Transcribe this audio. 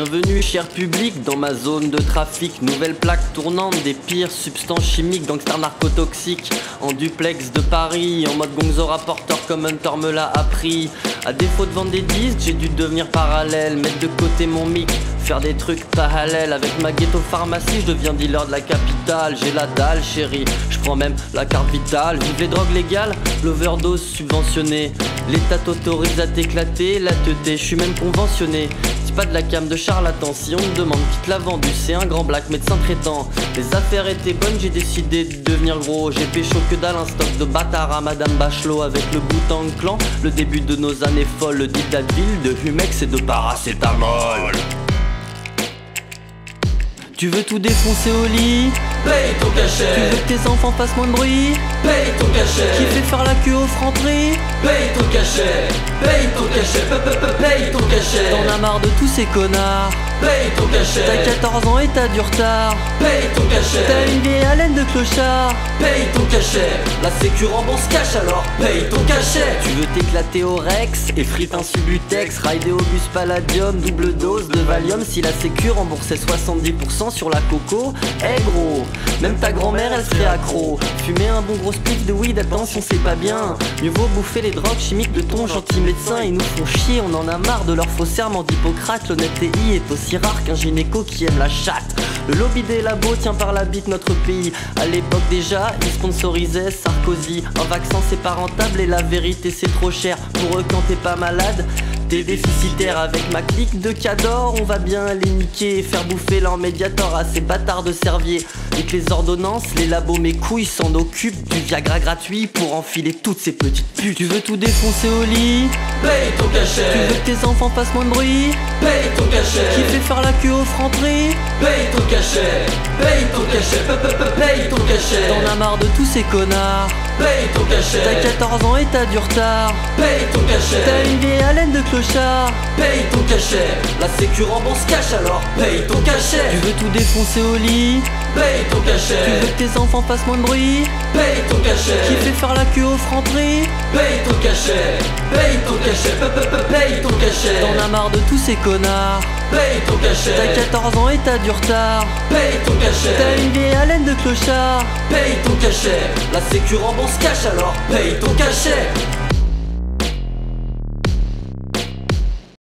Bienvenue cher public dans ma zone de trafic. Nouvelle plaque tournante des pires substances chimiques. Gangster narcotoxiques en duplex de Paris. En mode gonzo rapporteur comme Hunter me l'a appris. À défaut de vendre des disques, j'ai dû devenir parallèle. Mettre de côté mon mic, faire des trucs pas halal. Avec ma ghetto pharmacie, je deviens dealer de la capitale. J'ai la dalle chérie, je prends même la carte vitale. Vive les drogues légales, l'overdose subventionnée. L'État t'autorise à t'éclater, la teuté, je suis même conventionné. C'est pas de la cam de charlatan, si on me demande qui te l'a vendu, c'est un grand black médecin traitant. Les affaires étaient bonnes, j'ai décidé de devenir gros. J'ai pécho que dalle, un stock de bâtard à Madame Bachelot. Avec le Wu-Tang Clan, le début de nos années folles. Le dit d'Advil, de Humex et de paracétamol. Tu veux tout défoncer au lit? Paye ton cachet. Tu veux que tes enfants fassent moins de bruit? Paye ton cachet. Qui fait faire la queue au Franprix? Paye ton cachet. Paye ton cachet. Paye ton cachet. T'en as marre de tous ces connards. Paye ton cachet. T'as 14 ans et t'as du retard. Paye ton cachet. T'as une vieille haleine de clochard. Paye ton cachet. La sécu rembourse cash alors paye ton cachet. Tu veux t'éclater au Rex et frite un Subutex. Rider au bus Palladium, double dose de Valium. Si la sécu remboursait 70% sur la coco, eh gros, même ta grand-mère elle serait accro. Fumer un bon gros spliff de weed, attention c'est pas bien. Mieux vaut bouffer les drogues chimiques de ton gentil médecin. Ils nous font chier, on en a marre de leur faux serment d'Hippocrate. L'honnêteté est aussi rare qu'un gynéco qui aime la chatte. Le lobby des labos tient par la bite notre pays. À l'époque déjà, ils sponsorisaient Sarkozy. Un vaccin c'est pas rentable et la vérité c'est trop cher. Pour eux quand t'es pas malade, t'es déficitaire. Avec ma clique de cadors, on va bien les niquer et faire bouffer leur médiator à ces bâtards de Servier. Avec les ordonnances, les labos mes couilles s'en occupent. Du Viagra gratuit pour enfiler toutes ces petites putes. Tu veux tout défoncer au lit? Paye ton cachet. Tu veux que tes enfants fassent moins de bruit? Paye ton cachet. Qui fait faire la queue au Franprix? Paye ton cachet. Paye ton cachet. Paye ton cachet. T'en as marre de tous ces connards. Paye ton cachet. T'as 14 ans et t'as du retard. Paye ton cachet. T'as une vieille haleine de clochard. Paye ton cachet. La sécu rembourse cash alors paye ton cachet. Tu veux tout défoncer au lit? Paye ton cachet. Tu veux que tes enfants fassent moins de bruit? Paye ton cachet. Qui fait faire la queue au Franprix? Paye ton cachet. Paye ton cachet. Paye ton cachet. T'en as marre de tous ces connards. Paye ton cachet. T'as 14 ans et t'as du retard. Paye ton cachet. T'as une vieille haleine de clochard. Paye ton cachet. La sécu rembourse cash alors paye ton cachet.